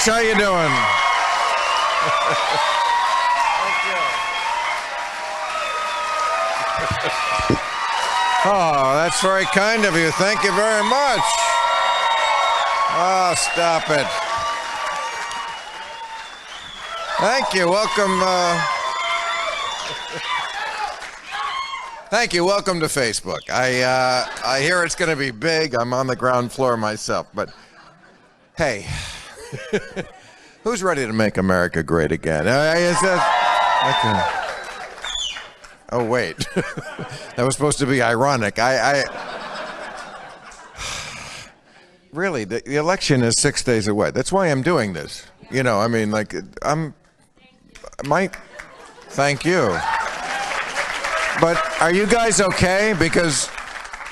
much. How you doing? Oh, that's very kind of you. Thank you very much. Oh, stop it. Thank you. Welcome. Thank you. Welcome to Facebook. I hear it's going to be big. I'm on the ground floor myself, but hey, who's ready to make America great again? Oh wait, that was supposed to be ironic. Really, the election is 6 days away. That's why I'm doing this. You know, I mean, like, thank you. But are you guys okay? Because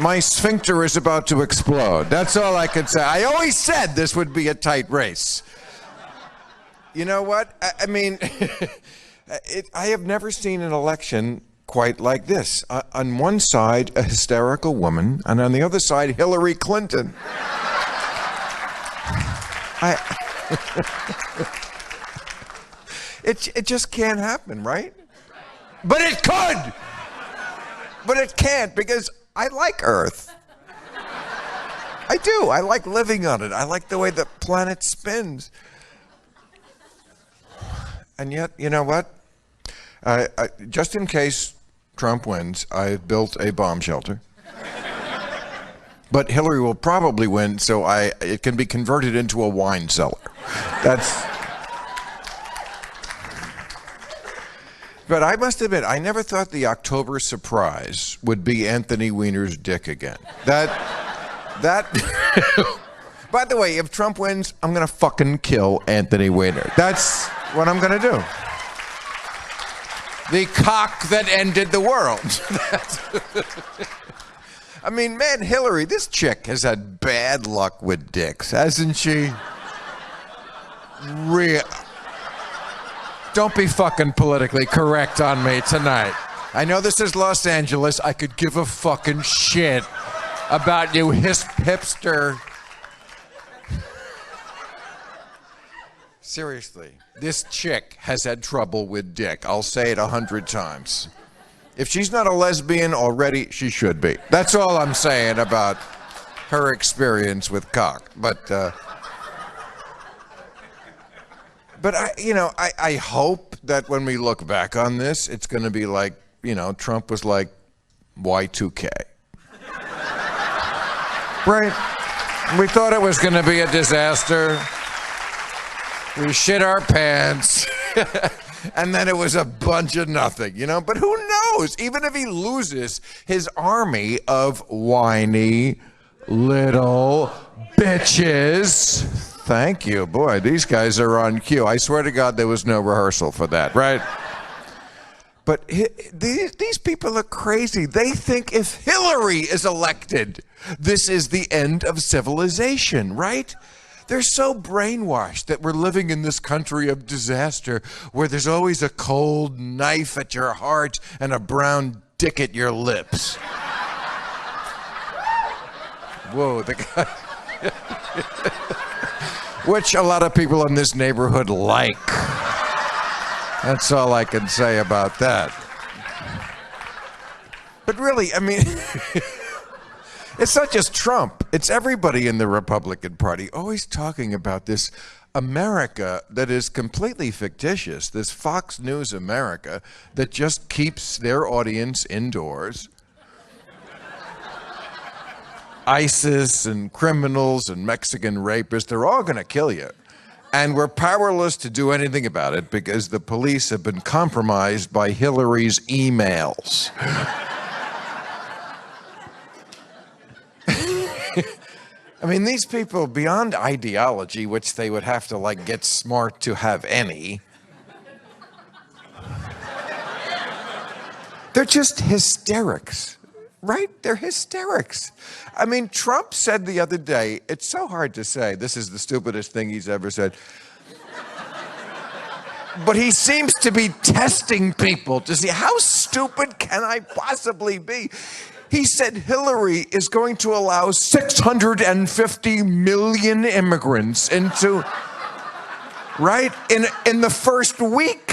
my sphincter is about to explode. That's all I could say. I always said this would be a tight race. You know what? I mean, I have never seen an election quite like this. On one side, a hysterical woman, and on the other side, Hillary Clinton. It just can't happen, right? But it could! But it can't, because I like Earth. I do. I like living on it. I like the way the planet spins. And yet, you know what? Just in case Trump wins, I built a bomb shelter. But Hillary will probably win, so it can be converted into a wine cellar. But I must admit, I never thought the October surprise would be Anthony Weiner's dick again. By the way, if Trump wins, I'm gonna fucking kill Anthony Weiner. That's what I'm gonna do. The cock that ended the world. I mean, man, Hillary, this chick has had bad luck with dicks, hasn't she? Don't be fucking politically correct on me tonight. I know this is Los Angeles. I could give a fucking shit about you hipster. Seriously, this chick has had trouble with dick. I'll say it 100 times. If she's not a lesbian already, she should be. That's all I'm saying about her experience with cock. But I hope that when we look back on this, it's going to be like, Trump was like Y2K. Right? We thought it was going to be a disaster. We shit our pants. And then it was a bunch of nothing, But who knows? Even if he loses his army of whiny little bitches. Thank you. Boy, these guys are on cue. I swear to God there was no rehearsal for that, right? But these people are crazy. They think if Hillary is elected, this is the end of civilization, right? They're so brainwashed that we're living in this country of disaster where there's always a cold knife at your heart and a brown dick at your lips. Whoa, the guy. Which a lot of people in this neighborhood like. That's all I can say about that. But really, I mean, it's not just Trump. It's everybody in the Republican Party always talking about this America that is completely fictitious, this Fox News America that just keeps their audience indoors. ISIS and criminals and Mexican rapists, they're all going to kill you. And we're powerless to do anything about it because the police have been compromised by Hillary's emails. I mean, these people, beyond ideology, which they would have to, get smart to have any, they're just hysterics. Right? They're hysterics. I mean, Trump said the other day, it's so hard to say, this is the stupidest thing he's ever said. But he seems to be testing people to see how stupid can I possibly be. He said Hillary is going to allow 650 million immigrants into right? In the first week.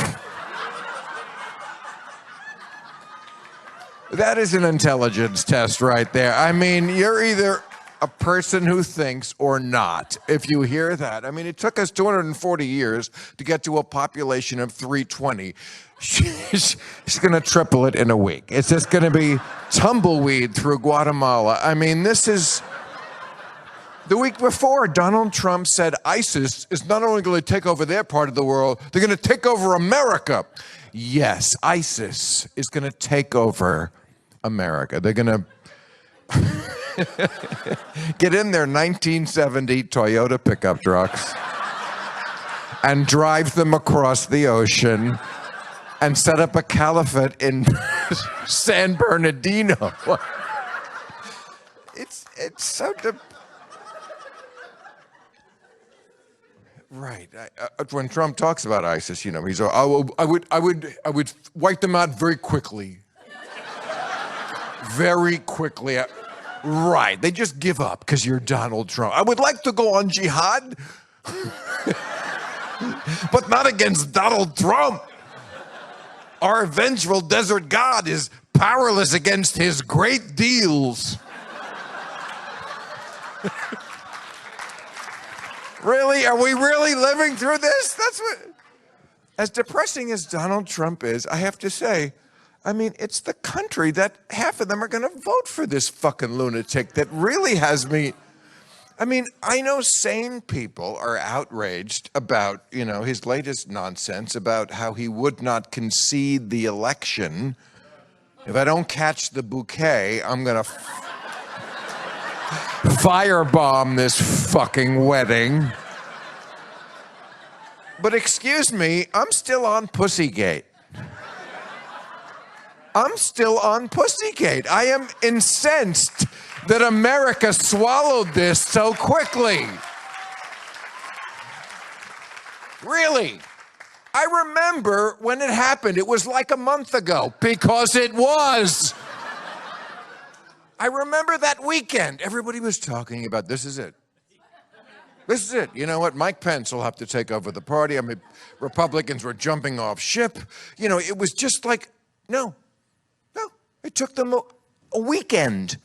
That is an intelligence test right there. I mean, you're either a person who thinks or not, if you hear that. I mean, it took us 240 years to get to a population of 320. She's going to triple it in a week. It's just going to be tumbleweed through Guatemala. I mean, this is... The week before, Donald Trump said ISIS is not only going to take over their part of the world, they're going to take over America. Yes, ISIS is going to take over America. They're going to get in their 1970 Toyota pickup trucks and drive them across the ocean and set up a caliphate in San Bernardino. It's so... Right. When Trump talks about ISIS, he's I would wipe them out very quickly. Very quickly. Right. They just give up because you're Donald Trump. I would like to go on jihad, but not against Donald Trump. Our vengeful desert god is powerless against his great deals. Really? Are we really living through this? That's what... As depressing as Donald Trump is, I have to say, I mean, it's the country that half of them are going to vote for this fucking lunatic that really has me... I mean, I know sane people are outraged about, his latest nonsense about how he would not concede the election. If I don't catch the bouquet, I'm going to firebomb this fucking wedding. But excuse me, I'm still on Pussygate. I'm still on Pussygate. I am incensed that America swallowed this so quickly. Really. I remember when it happened. It was like a month ago, because it was. I remember that weekend. Everybody was talking about, this is it. This is it. You know what? Mike Pence will have to take over the party. I mean, Republicans were jumping off ship. It was just like, no. It took them a weekend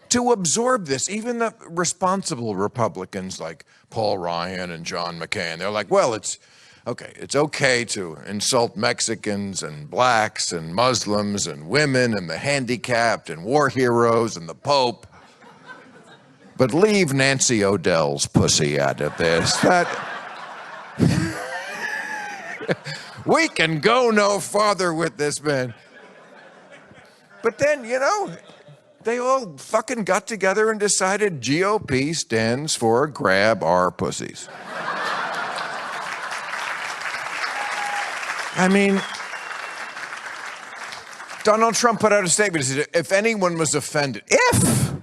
to absorb this. Even the responsible Republicans like Paul Ryan and John McCain, they're like, well, it's okay to insult Mexicans and blacks and Muslims and women and the handicapped and war heroes and the Pope. But leave Nancy O'Dell's pussy out of this. We can go no farther with this man. But then, they all fucking got together and decided GOP stands for grab our pussies. I mean, Donald Trump put out a statement. He said, if anyone was offended, if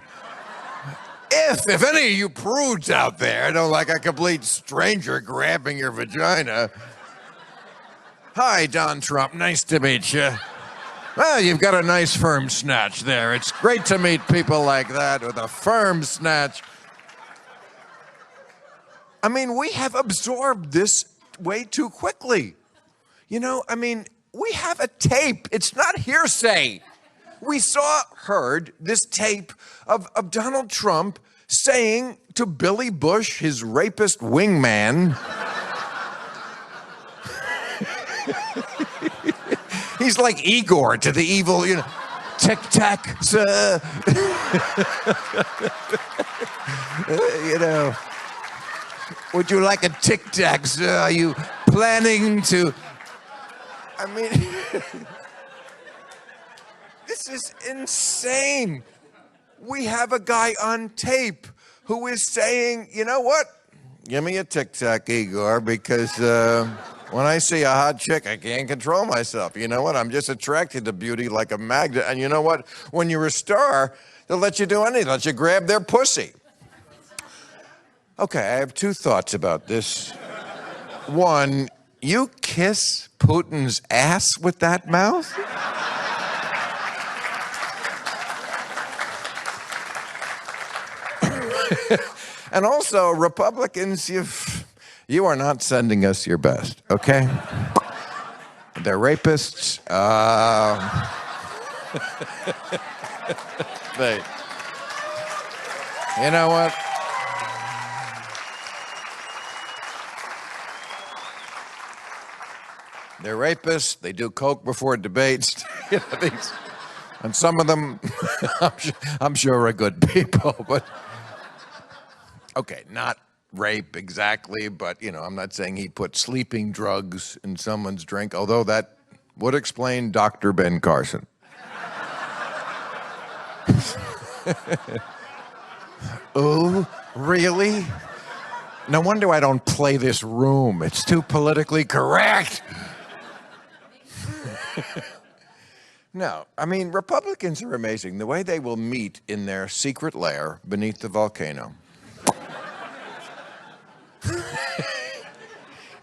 any of you prudes out there don't like a complete stranger grabbing your vagina. Hi, Don Trump. Nice to meet you. Well, you've got a nice firm snatch there. It's great to meet people like that with a firm snatch. I mean, we have absorbed this way too quickly. We have a tape. It's not hearsay. We heard this tape of Donald Trump saying to Billy Bush, his rapist wingman, he's like Igor to the evil, tic-tac, sir. Would you like a tic-tac, sir? Are you planning to... I mean, this is insane. We have a guy on tape who is saying, you know what? Give me a tic-tac, Igor, because when I see a hot chick, I can't control myself. You know what? I'm just attracted to beauty like a magnet. And you know what? When you're a star, they'll let you do anything. They'll let you grab their pussy. Okay, I have two thoughts about this. One, you kiss Putin's ass with that mouth? And also, Republicans, You are not sending us your best, okay? They're rapists. They, you know what? They're rapists. They do coke before debates. You know, and some of them, I'm sure are good people, but okay, not rape exactly, but I'm not saying he put sleeping drugs in someone's drink, although that would explain Dr. Ben Carson. Oh, really? No wonder I don't play this room. It's too politically correct. No, I mean, Republicans are amazing. The way they will meet in their secret lair beneath the volcano.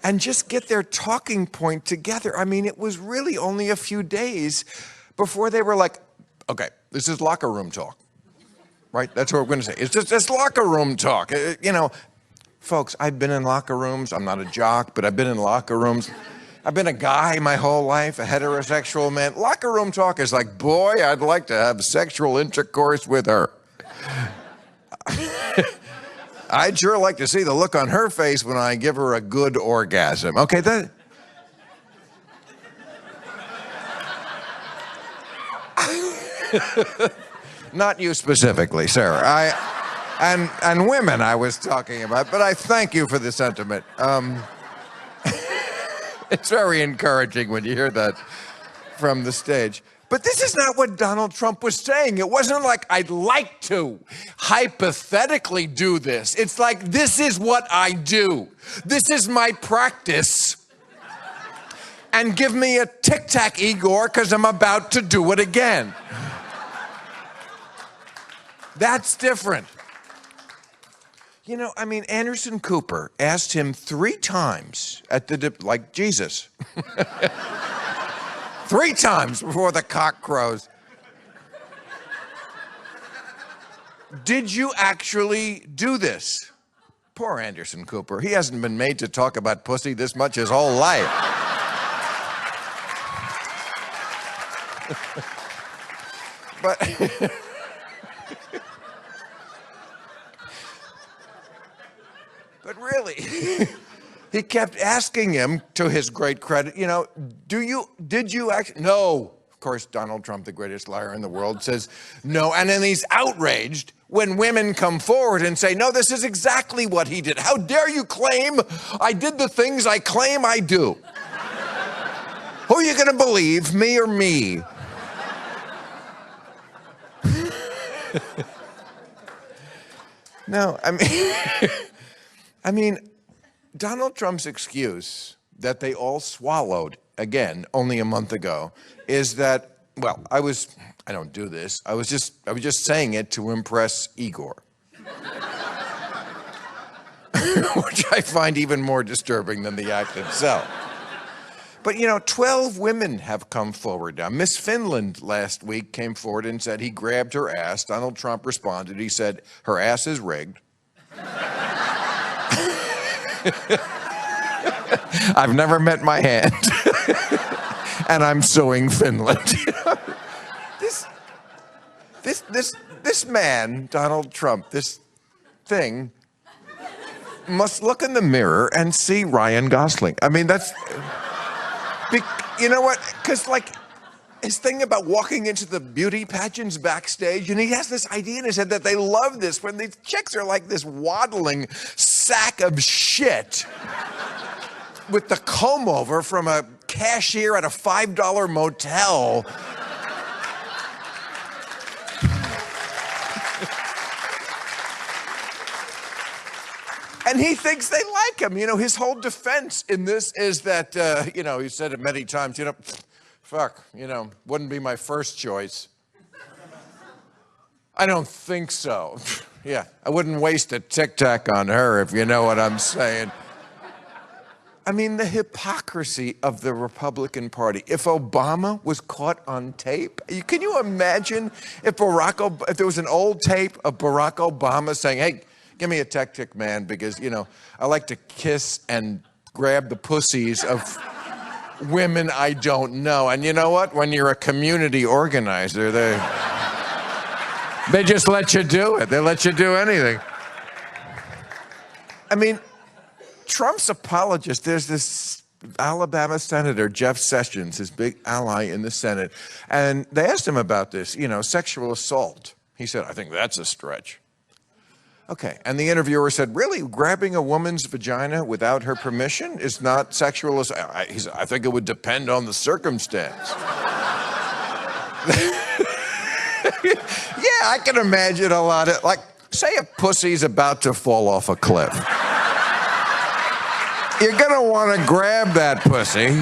And just get their talking point together. I mean, it was really only a few days before they were like, okay, this is locker room talk, right? That's what we're going to say. It's just this locker room talk. Folks, I've been in locker rooms. I'm not a jock, but I've been in locker rooms. I've been a guy my whole life, a heterosexual man. Locker room talk is like, boy, I'd like to have sexual intercourse with her. I'd sure like to see the look on her face when I give her a good orgasm. Okay, that... Not you specifically, sir. And women I was talking about, but I thank you for the sentiment. It's very encouraging when you hear that from the stage. But this is not what Donald Trump was saying. It wasn't like, I'd like to hypothetically do this. It's like, this is what I do. This is my practice. And give me a Tic Tac, Igor, because I'm about to do it again. That's different. Anderson Cooper asked him 3 times at like Jesus. 3 times before the cock crows. Did you actually do this? Poor Anderson Cooper. He hasn't been made to talk about pussy this much his whole life. But... But really, he kept asking him, to his great credit, did you actually? No. Of course, Donald Trump, the greatest liar in the world, says no. And then he's outraged when women come forward and say, no, this is exactly what he did. How dare you claim I did the things I claim I do? Who are you going to believe, me or me? No, I mean, Donald Trump's excuse that they all swallowed, again, only a month ago, is that, well, I don't do this. I was just saying it to impress Igor. Which I find even more disturbing than the act itself. But 12 women have come forward now. Miss Finland last week came forward and said he grabbed her ass. Donald Trump responded. He said, her ass is rigged. I've never met my hand. And I'm suing Finland. This man, Donald Trump, this thing, must look in the mirror and see Ryan Gosling. I mean, that's... You know what? Because, his thing about walking into the beauty pageants backstage, and he has this idea in his head that they love this when these chicks are like this waddling sack of shit with the comb over from a cashier at a $5 motel. And he thinks they like him. His whole defense in this is that, he said it many times, fuck, wouldn't be my first choice. I don't think so. Yeah, I wouldn't waste a Tic Tac on her, if you know what I'm saying. I mean, the hypocrisy of the Republican Party. If Obama was caught on tape, can you imagine if there was an old tape of Barack Obama saying, hey, Give me a tactic, man, because, I like to kiss and grab the pussies of women I don't know. And you know what? When you're a community organizer, they just let you do it. They let you do anything. I mean, Trump's apologist, there's this Alabama Senator, Jeff Sessions, his big ally in the Senate, and they asked him about this, sexual assault. He said, I think that's a stretch. Okay, and the interviewer said, really, grabbing a woman's vagina without her permission is not sexual assault? He said, I think it would depend on the circumstance. Yeah, I can imagine a lot of, like, say a pussy's about to fall off a cliff. You're gonna want to grab that pussy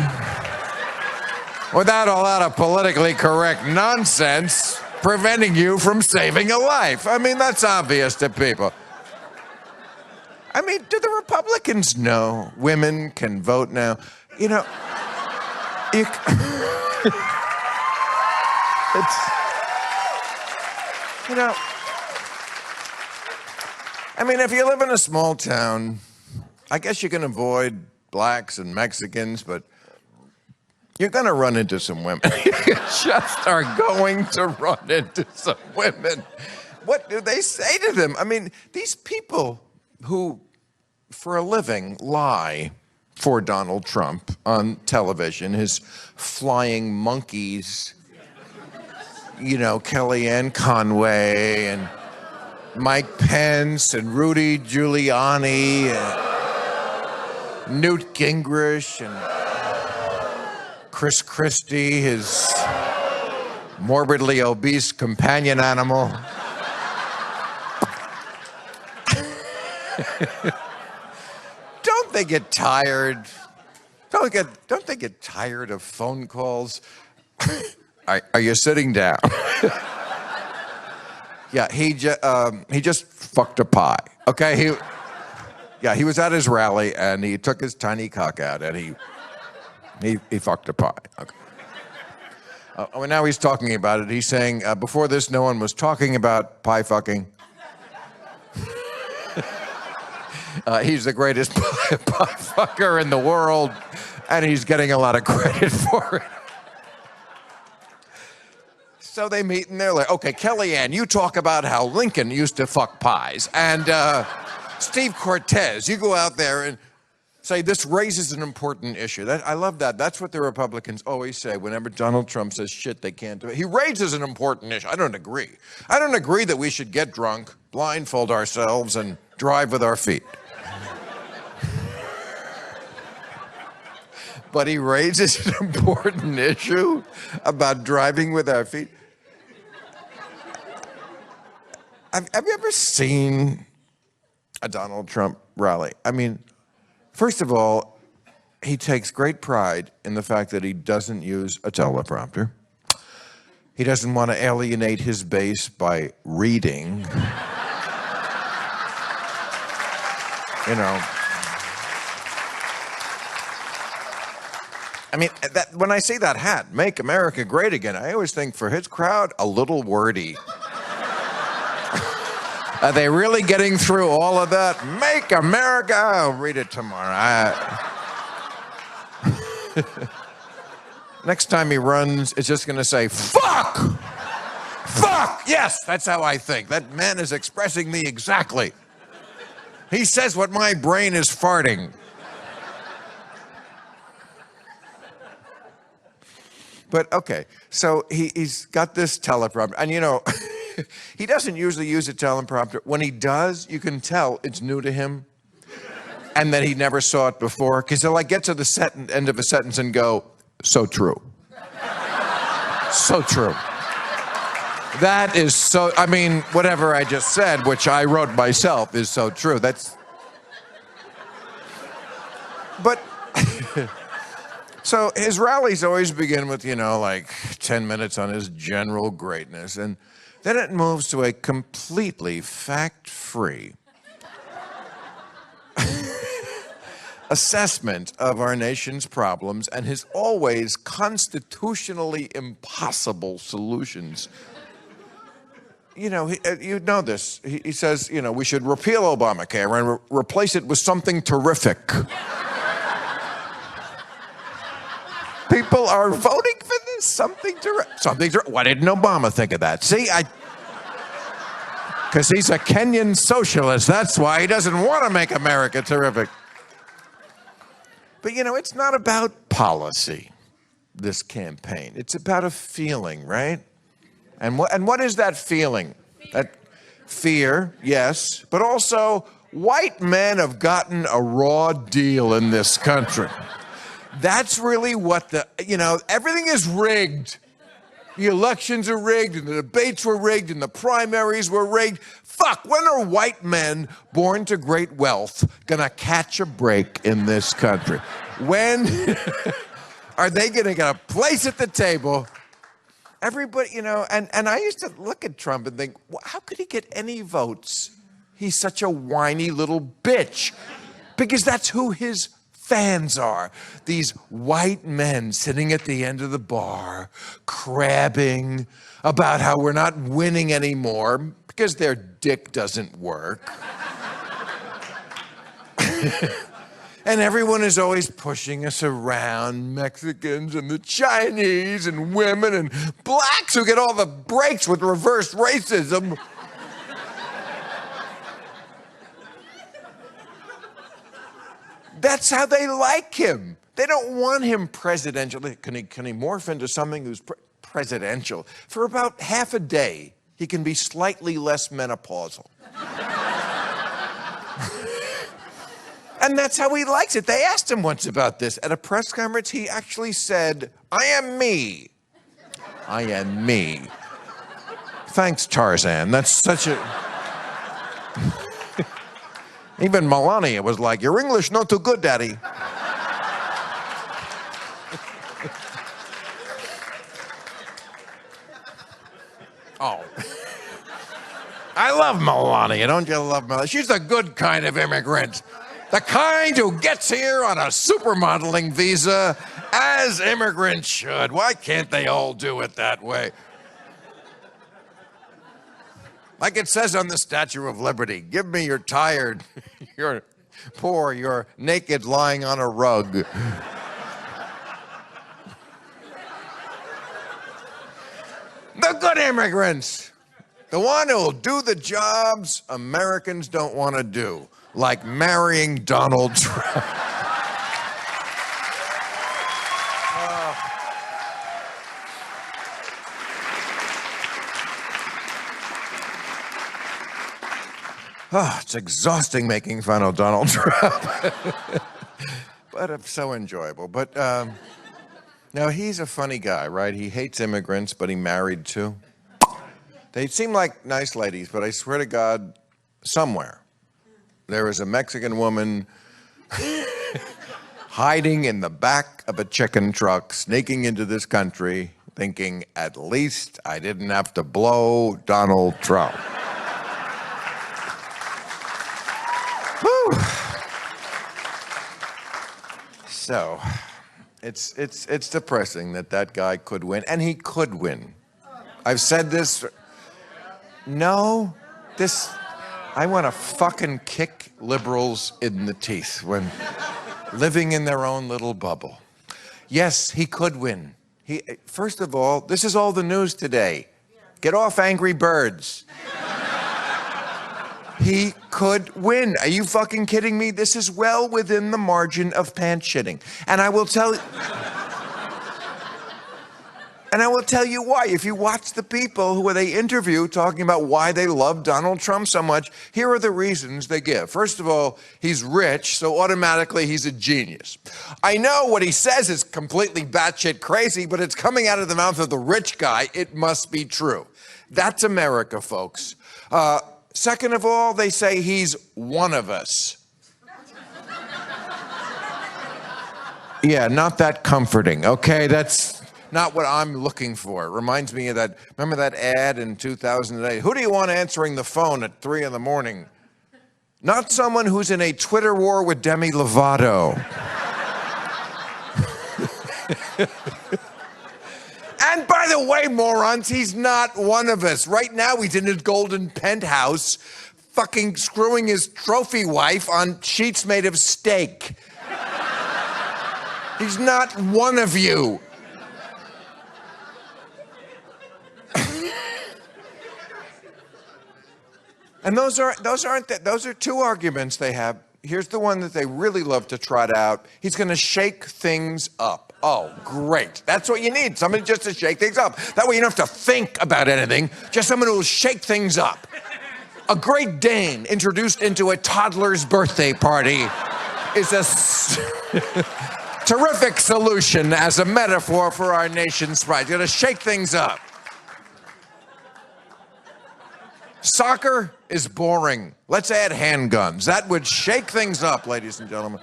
without a lot of politically correct nonsense preventing you from saving a life. I mean, that's obvious to people. I mean, do the Republicans know women can vote now? It's, I mean, if you live in a small town, I guess you can avoid blacks and Mexicans, but you're going to run into some women. You just are going to run into some women. What do they say to them? I mean, these people who, for a living, lie for Donald Trump on television, his flying monkeys, Kellyanne Conway and Mike Pence and Rudy Giuliani and Newt Gingrich and Chris Christie, his morbidly obese companion animal. Don't they get tired? Don't they get tired of phone calls? Are you sitting down? Yeah, he just fucked a pie. Okay, he was at his rally and he took his tiny cock out and he fucked a pie. Okay. Well, now he's talking about it. He's saying, before this, no one was talking about pie fucking. He's the greatest pie fucker in the world, and he's getting a lot of credit for it. So they meet and they're like, okay, Kellyanne, you talk about how Lincoln used to fuck pies. And Steve Cortez, you go out there and say this raises an important issue. I love that. That's what the Republicans always say whenever Donald Trump says shit they can't do. He raises an important issue. I don't agree. I don't agree that we should get drunk, blindfold ourselves, and drive with our feet. But he raises an important issue about driving with our feet. Have you ever seen a Donald Trump rally? I mean, first of all, he takes great pride in the fact that he doesn't use a teleprompter. He doesn't want to alienate his base by reading. I mean, when I see that hat, Make America Great Again, I always think for his crowd, a little wordy. Are they really getting through all of that? Make America, I'll read it tomorrow. Next time he runs, it's just gonna say, fuck! Fuck! Yes, that's how I think. That man is expressing me exactly. He says what my brain is farting. But okay, so he's got this teleprompter, and he doesn't usually use a teleprompter. When he does, you can tell it's new to him, and that he never saw it before, because he'll get to the end of a sentence and go, so true. So true. That is so, whatever I just said, which I wrote myself, is so true. But... So his rallies always begin with, 10 minutes on his general greatness, and then it moves to a completely fact-free assessment of our nation's problems and his always constitutionally impossible solutions you know, you know this. He says, you know, we should repeal Obamacare and replace it with something terrific. People are voting for this. Something terrific. Why didn't Obama think of that? See, because he's a Kenyan socialist. That's why he doesn't want to make America terrific. But, you know, it's not about policy, this campaign. It's about a feeling, right? And what is that feeling? That fear, yes, but also white men have gotten a raw deal in this country. That's really what you know, everything is rigged. The elections are rigged, and the debates were rigged, and the primaries were rigged. Fuck, when are white men born to great wealth gonna catch a break in this country? When are they gonna get a place at the table? Everybody, you know, and I used to look at Trump and think, well, how could he get any votes? He's such a whiny little bitch. Because that's who his fans are. These white men sitting at the end of the bar, crabbing about how we're not winning anymore because their dick doesn't work. And everyone is always pushing us around, Mexicans and the Chinese and women and blacks who get all the breaks with reverse racism. That's how they like him. They don't want him presidential. Can he morph into something who's presidential? For about half a day, he can be slightly less menopausal. And that's how he likes it. They asked him once about this. At a press conference, he actually said, I am me. I am me. Thanks, Tarzan. That's such a... Even Melania was like, your English not too good, Daddy. Oh. I love Melania. Don't you love Melania? She's a good kind of immigrant. The kind who gets here on a supermodeling visa, as immigrants should. Why can't they all do it that way? Like it says on the Statue of Liberty, give me your tired, you're poor, you're naked lying on a rug. The good immigrants. The one who'll do the jobs Americans don't want to do. Like marrying Donald Trump. It's exhausting making fun of Donald Trump. But it's so enjoyable. But now he's a funny guy, right? He hates immigrants, but he married two. They seem like nice ladies, but I swear to God, somewhere there is a Mexican woman hiding in the back of a chicken truck, sneaking into this country, thinking, at least I didn't have to blow Donald Trump. Woo. So, it's depressing that guy could win, and he could win. I've said this. No, I want to fucking kick liberals in the teeth when living in their own little bubble. Yes, he could win. First of all, this is all the news today. Get off Angry Birds. He could win. Are you fucking kidding me? This is well within the margin of pants shitting. And I will tell you why. If you watch the people who they interview talking about why they love Donald Trump so much, here are the reasons they give. First of all, he's rich, so automatically he's a genius. I know what he says is completely batshit crazy, but it's coming out of the mouth of the rich guy. It must be true. That's America, folks. Second of all, they say he's one of us. Yeah, not that comforting, okay? That's not what I'm looking for. It reminds me of that, remember that ad in 2008? Who do you want answering the phone at 3 in the morning? Not someone who's in a Twitter war with Demi Lovato. And by the way, morons, he's not one of us. Right now, he's in his golden penthouse, fucking screwing his trophy wife on sheets made of steak. He's not one of you. And those are two arguments they have. Here's the one that they really love to trot out. He's going to shake things up. Oh, great. That's what you need. Somebody just to shake things up. That way you don't have to think about anything. Just someone who will shake things up. A Great Dane introduced into a toddler's birthday party is a terrific solution as a metaphor for our nation's pride. You're going to shake things up. Soccer is boring. Let's add handguns. That would shake things up, ladies and gentlemen.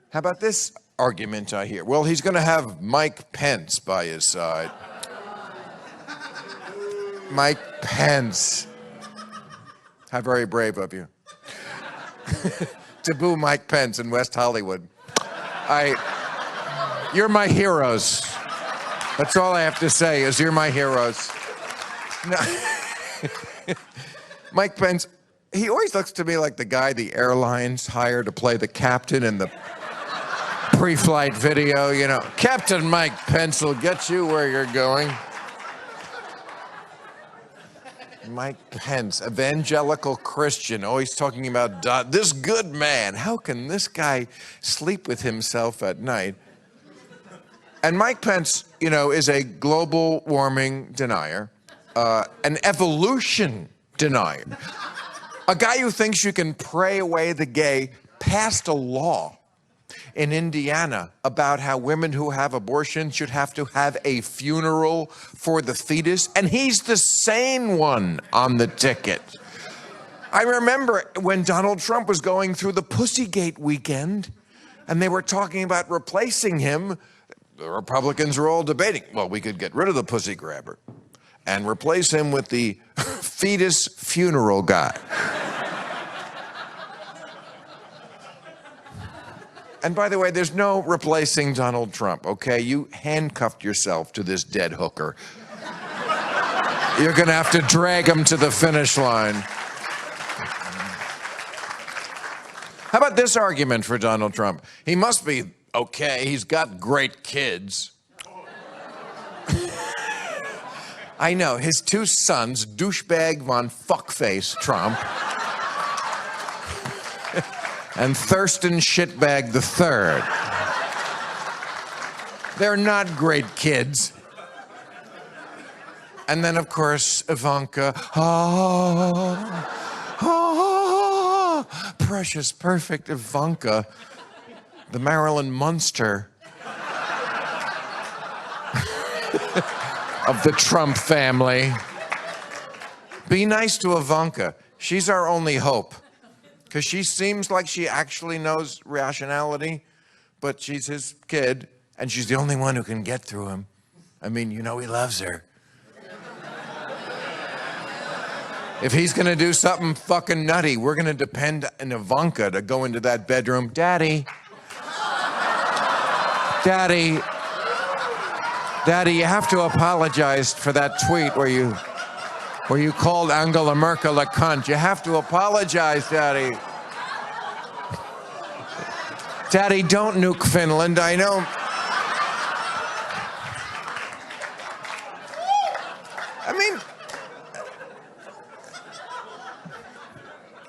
How about this argument I hear? Well, he's going to have Mike Pence by his side. Mike Pence. How very brave of you. To boo Mike Pence in West Hollywood. You're my heroes. That's all I have to say is you're my heroes. No. Mike Pence, he always looks to me like the guy the airlines hire to play the captain in the pre-flight video, you know. Captain Mike Pence will get you where you're going. Mike Pence, evangelical Christian, always talking about this good man. How can this guy sleep with himself at night? And Mike Pence, you know, is a global warming denier, an evolution denier. A guy who thinks you can pray away the gay passed a law in Indiana about how women who have abortions should have to have a funeral for the fetus, and he's the sane one on the ticket. I remember when Donald Trump was going through the Pussygate weekend, and they were talking about replacing him. The Republicans are all debating, well, we could get rid of the pussy grabber and replace him with the fetus funeral guy. And by the way, there's no replacing Donald Trump, okay? You handcuffed yourself to this dead hooker. You're going to have to drag him to the finish line. How about this argument for Donald Trump? He must be okay. He's got great kids. I know, his two sons, douchebag von fuckface Trump and Thurston Shitbag III. They're not great kids. And then, of course, Ivanka. Precious, perfect Ivanka, the Marilyn Munster of the Trump family. Be nice to Ivanka. She's our only hope. Because she seems like she actually knows rationality, but she's his kid, and she's the only one who can get through him. I mean, you know he loves her. If he's going to do something fucking nutty, we're going to depend on Ivanka to go into that bedroom. Daddy, you have to apologize for that tweet where you called Angela Merkel a cunt. You have to apologize, Daddy. Daddy, don't nuke Finland. I know. I mean,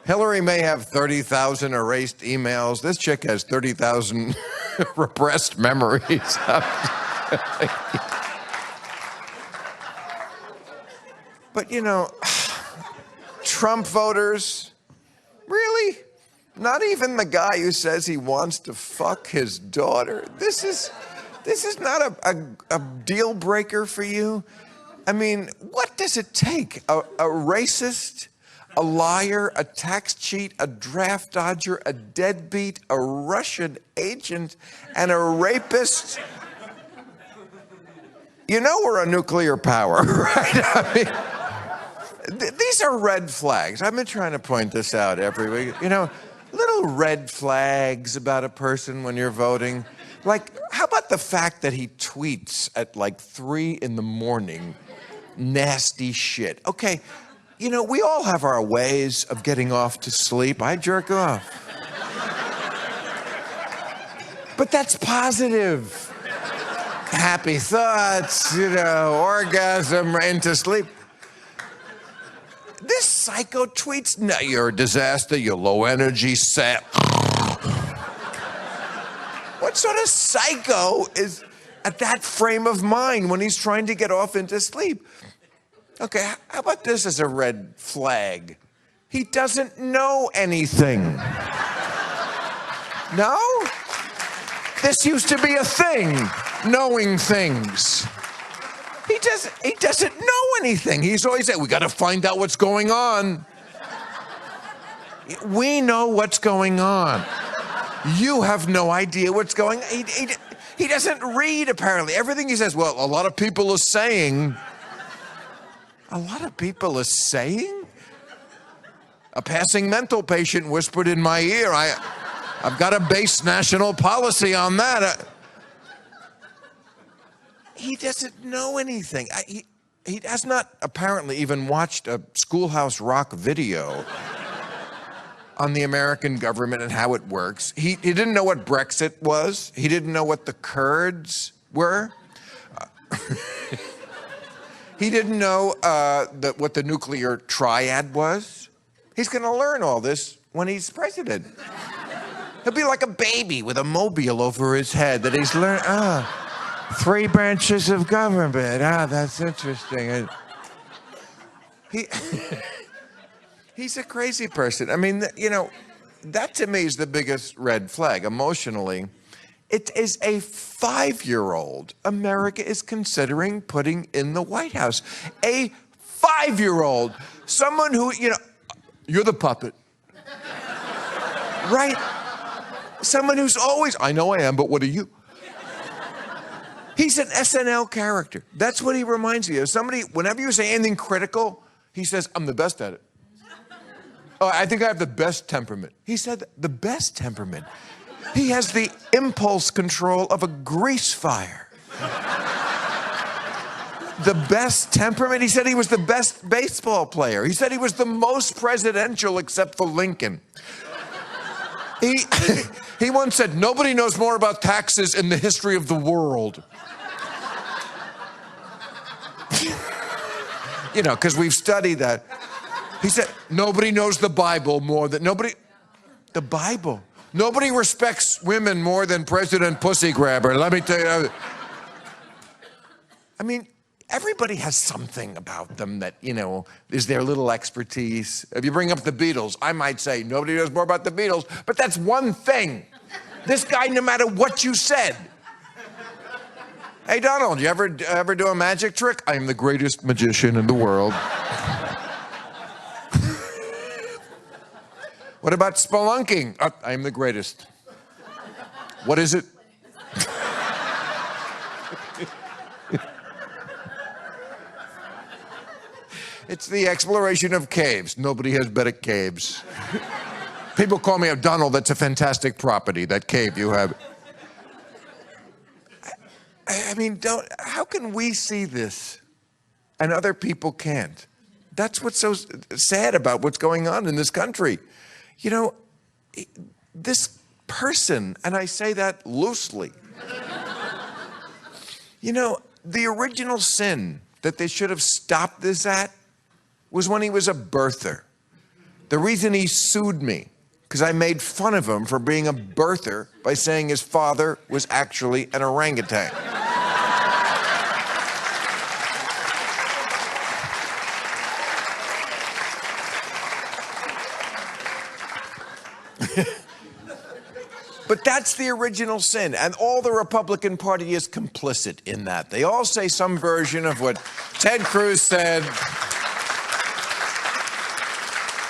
Hillary may have 30,000 erased emails. This chick has 30,000 repressed memories. But, you know, Trump voters, really? Not even the guy who says he wants to fuck his daughter? This is not a deal breaker for you? I mean, what does it take? A racist, a liar, a tax cheat, a draft dodger, a deadbeat, a Russian agent, and a rapist? You know we're a nuclear power, right? I mean, these are red flags. I've been trying to point this out every week. You know, little red flags about a person when you're voting. Like, how how about the fact that he tweets at like 3 in the morning, nasty shit? Okay, you know, we all have our ways of getting off to sleep. I jerk off. But that's positive. Happy thoughts, you know, orgasm, into sleep. This psycho tweets, no, you're a disaster, you're low energy, sap. What sort of psycho is at that frame of mind when he's trying to get off into sleep? Okay, how about this as a red flag? He doesn't know anything. No? This used to be a thing, knowing things. He doesn't know anything. He's always saying, we got to find out what's going on. We know what's going on. You have no idea what's going on. He doesn't read, apparently. Everything he says, well, a lot of people are saying. A lot of people are saying? A passing mental patient whispered in my ear, I've got to base national policy on that. He doesn't know anything. He has not apparently even watched a Schoolhouse Rock video on the American government and how it works. He didn't know what Brexit was. He didn't know what the Kurds were. He didn't know what the nuclear triad was. He's going to learn all this when he's president. He'll be like a baby with a mobile over his head that he's learned. 3 branches of government. That's interesting. He's a crazy person. I mean, you know, that to me is the biggest red flag emotionally. It is a 5-year-old America is considering putting in the White House. A 5-year-old, someone who, you know, you're the puppet. Right? Someone who's always, I know I am, but what are you? He's an SNL character. That's what he reminds me of. Somebody, whenever you say anything critical, he says, I'm the best at it. Oh, I think I have the best temperament. He said the best temperament. He has the impulse control of a grease fire. The best temperament? He said he was the best baseball player. He said he was the most presidential except for Lincoln. He once said, nobody knows more about taxes in the history of the world. You know, because we've studied that. He said, nobody knows the Bible more than, the Bible. Nobody respects women more than President Pussy Grabber. Let me tell you. I mean, everybody has something about them that, you know, is their little expertise. If you bring up the Beatles, I might say, nobody knows more about the Beatles, but that's one thing. This guy, no matter what you said. Hey, Donald, you ever do a magic trick? I am the greatest magician in the world. What about spelunking? I am the greatest. What is it? It's the exploration of caves. Nobody has better caves. People call me Donald, that's a fantastic property, that cave you have. I mean, how can we see this and other people can't? That's what's so sad about what's going on in this country. You know, this person, and I say that loosely, you know, the original sin that they should have stopped this at was when he was a birther. The reason he sued me, because I made fun of him for being a birther by saying his father was actually an orangutan. But that's the original sin, and all the Republican Party is complicit in that. They all say some version of what Ted Cruz said.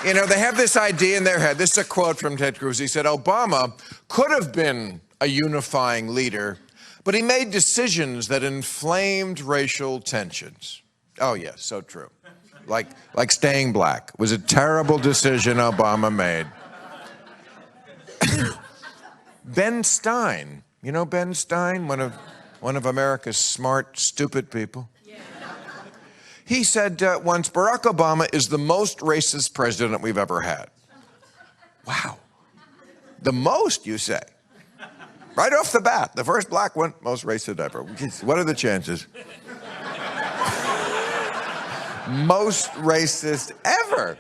You know, they have this idea in their head. This is a quote from Ted Cruz. He said, Obama could have been a unifying leader, but he made decisions that inflamed racial tensions. Oh, yes, so true. Like staying black was a terrible decision Obama made. Ben Stein You know Ben Stein, one of America's smart, stupid people? Yeah. He said once, Barack Obama is the most racist president we've ever had. Wow. The most, you say? Right off the bat, the first black one, most racist ever. What are the chances? Most racist ever.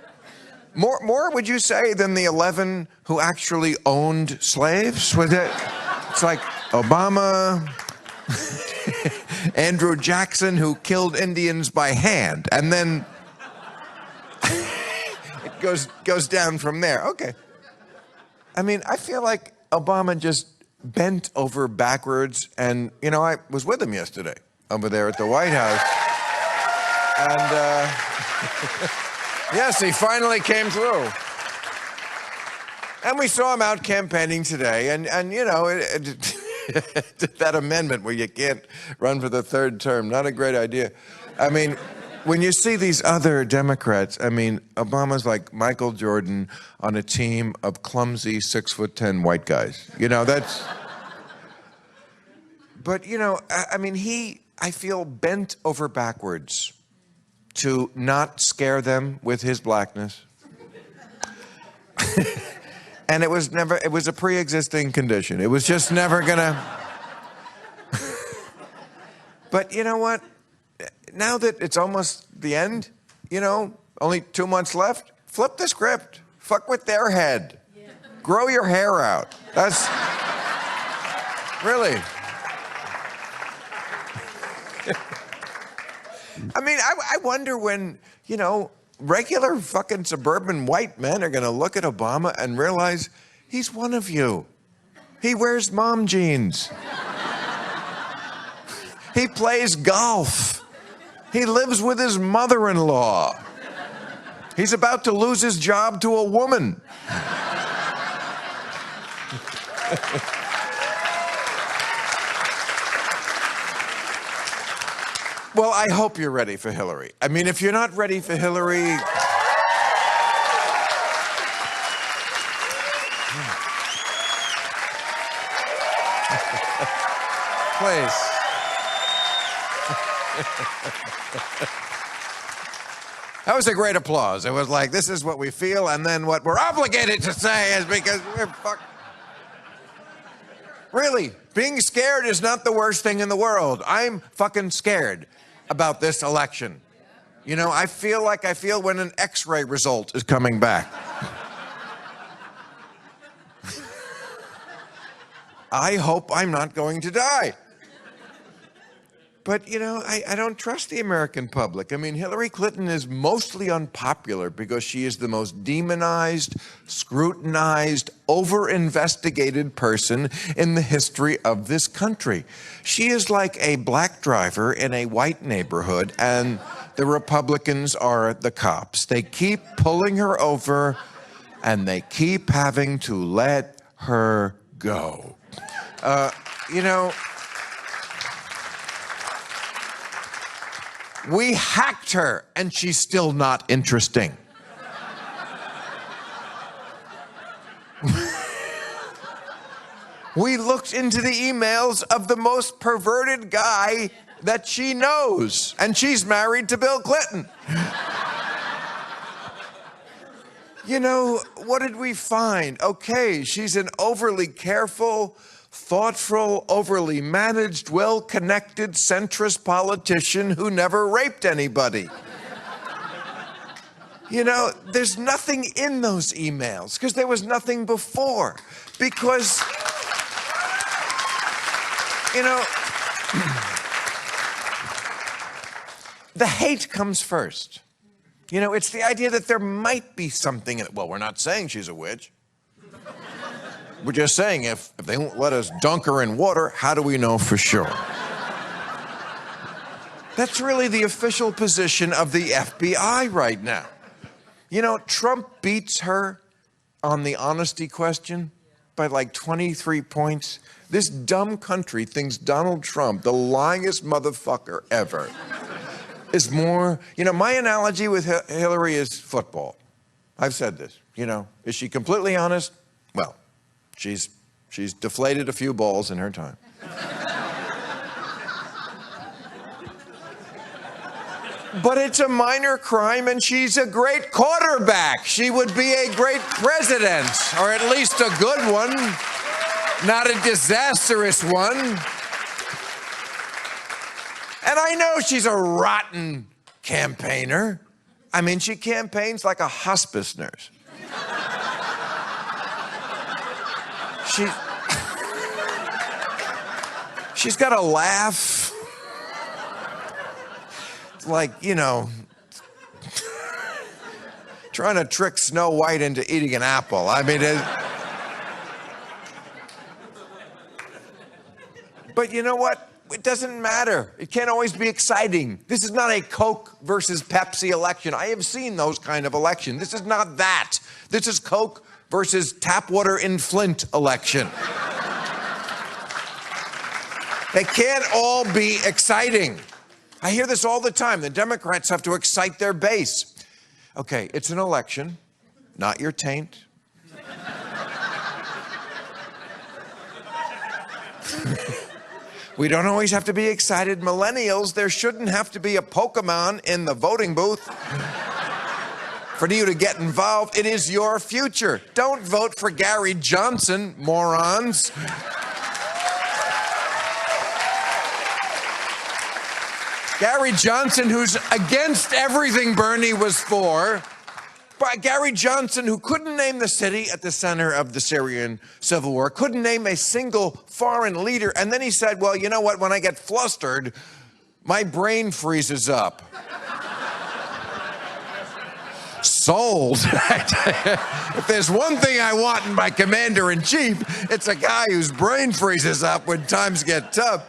More, would you say, than the 11 who actually owned slaves? Was it? It's like Obama, Andrew Jackson, who killed Indians by hand, and then it goes down from there. Okay. I mean, I feel like Obama just bent over backwards, and, you know, I was with him yesterday over there at the White House, and, yes, he finally came through. And we saw him out campaigning today, and you know, that amendment where you can't run for the third term, not a great idea. I mean, when you see these other Democrats, I mean, Obama's like Michael Jordan on a team of clumsy 6'10" white guys. You know, that's... But, you know, I mean, I feel, bent over backwards to not scare them with his blackness. And it was a pre-existing condition. It was just never gonna... But you know what? Now that it's almost the end, you know, only 2 months left, flip the script. Fuck with their head. Yeah. Grow your hair out. That's... Really. I mean, I wonder when, you know, regular fucking suburban white men are gonna look at Obama and realize he's one of you. He wears mom jeans. He plays golf. He lives with his mother-in-law. He's about to lose his job to a woman. Well, I hope you're ready for Hillary. I mean, if you're not ready for Hillary... Please. That was a great applause. It was like, this is what we feel, and then what we're obligated to say is because we're fucked. Really, being scared is not the worst thing in the world. I'm fucking scared about this election. You know, I feel like I feel when an X-ray result is coming back. I hope I'm not going to die. But, you know, I don't trust the American public. I mean, Hillary Clinton is mostly unpopular because she is the most demonized, scrutinized, over-investigated person in the history of this country. She is like a black driver in a white neighborhood, and the Republicans are the cops. They keep pulling her over, and they keep having to let her go. You know... We hacked her, and she's still not interesting. We looked into the emails of the most perverted guy that she knows, and she's married to Bill Clinton. You know, what did we find? Okay, she's an overly careful, thoughtful, overly managed, well-connected, centrist politician who never raped anybody. You know, there's nothing in those emails because there was nothing before. Because, you know, the hate comes first. You know, it's the idea that there might be something in it. Well, we're not saying she's a witch. We're just saying if they won't let us dunk her in water, how do we know for sure? That's really the official position of the FBI right now. You know, Trump beats her on the honesty question by like 23 points. This dumb country thinks Donald Trump, the lyingest motherfucker ever, is more... You know, my analogy with Hillary is football. I've said this, you know. Is she completely honest? Well... She's She's deflated a few balls in her time. But it's a minor crime, and she's a great quarterback. She would be a great president, or at least a good one, not a disastrous one. And I know she's a rotten campaigner. I mean, she campaigns like a hospice nurse. She's got a laugh. Like, you know, trying to trick Snow White into eating an apple. I mean, but you know what? It doesn't matter. It can't always be exciting. This is not a Coke versus Pepsi election. I have seen those kind of elections. This is not that. This is Coke versus tap water in Flint election. They can't all be exciting. I hear this all the time. The Democrats have to excite their base. Okay, it's an election, not your taint. We don't always have to be excited. Millennials, there shouldn't have to be a Pokemon in the voting booth for you to get involved. It is your future. Don't vote for Gary Johnson, morons. Gary Johnson, who's against everything Bernie was for. But Gary Johnson, who couldn't name the city at the center of the Syrian civil war, couldn't name a single foreign leader. And then he said, well, you know what? When I get flustered, my brain freezes up. Sold. If there's one thing I want in my commander-in-chief, it's a guy whose brain freezes up when times get tough.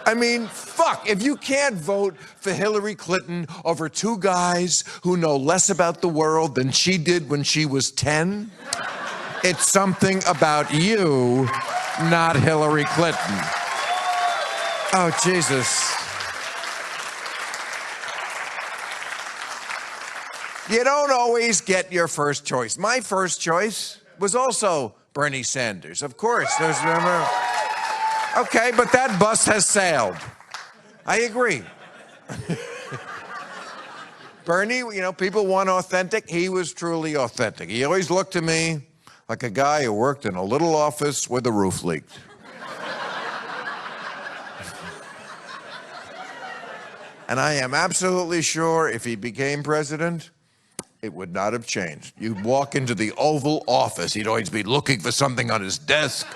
I mean, fuck, if you can't vote for Hillary Clinton over two guys who know less about the world than she did when she was 10, it's something about you, not Hillary Clinton. Oh, Jesus. You don't always get your first choice. My first choice was also Bernie Sanders. Of course, remember... Okay, but that bus has sailed. I agree. Bernie, you know, people want authentic. He was truly authentic. He always looked to me like a guy who worked in a little office where the roof leaked. And I am absolutely sure if he became president, it would not have changed. You'd walk into the Oval Office, he'd always be looking for something on his desk.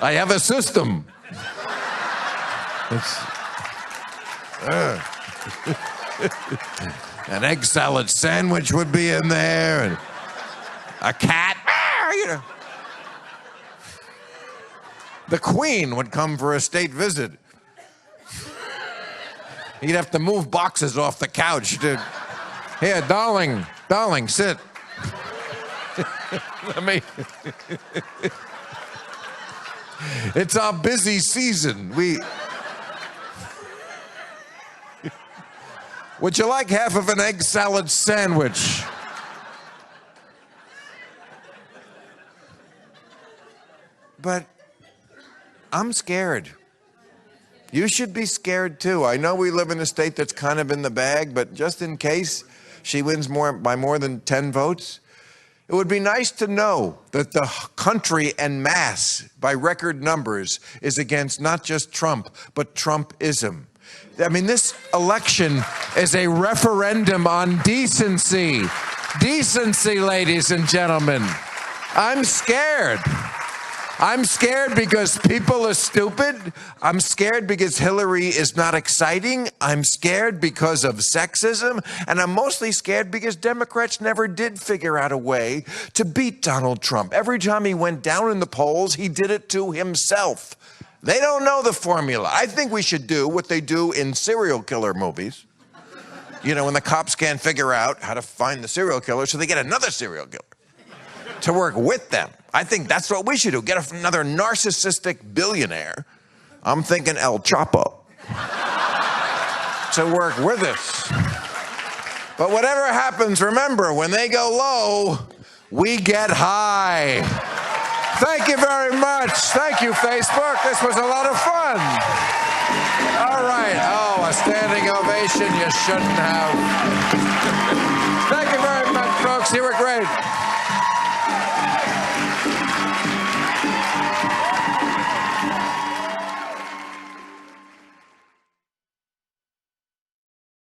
I have a system. An egg salad sandwich would be in there, and a cat. You know. The Queen would come for a state visit. He'd have to move boxes off the couch. Here, darling, sit. It's our busy season. Would you like half of an egg salad sandwich? But I'm scared. You should be scared too. I know we live in a state that's kind of in the bag, but just in case she wins by more than 10 votes, it would be nice to know that the country en masse, by record numbers, is against not just Trump, but Trumpism. I mean, this election is a referendum on decency. Decency, ladies and gentlemen. I'm scared. I'm scared because people are stupid. I'm scared because Hillary is not exciting. I'm scared because of sexism. And I'm mostly scared because Democrats never did figure out a way to beat Donald Trump. Every time he went down in the polls, he did it to himself. They don't know the formula. I think we should do what they do in serial killer movies. You know, when the cops can't figure out how to find the serial killer, so they get another serial killer to work with them. I think that's what we should do. Get another narcissistic billionaire. I'm thinking El Chapo. To work with us. But whatever happens, remember, when they go low, we get high. Thank you very much. Thank you, Facebook. This was a lot of fun. All right. Oh, a standing ovation you shouldn't have. Thank you very much, folks. You were great.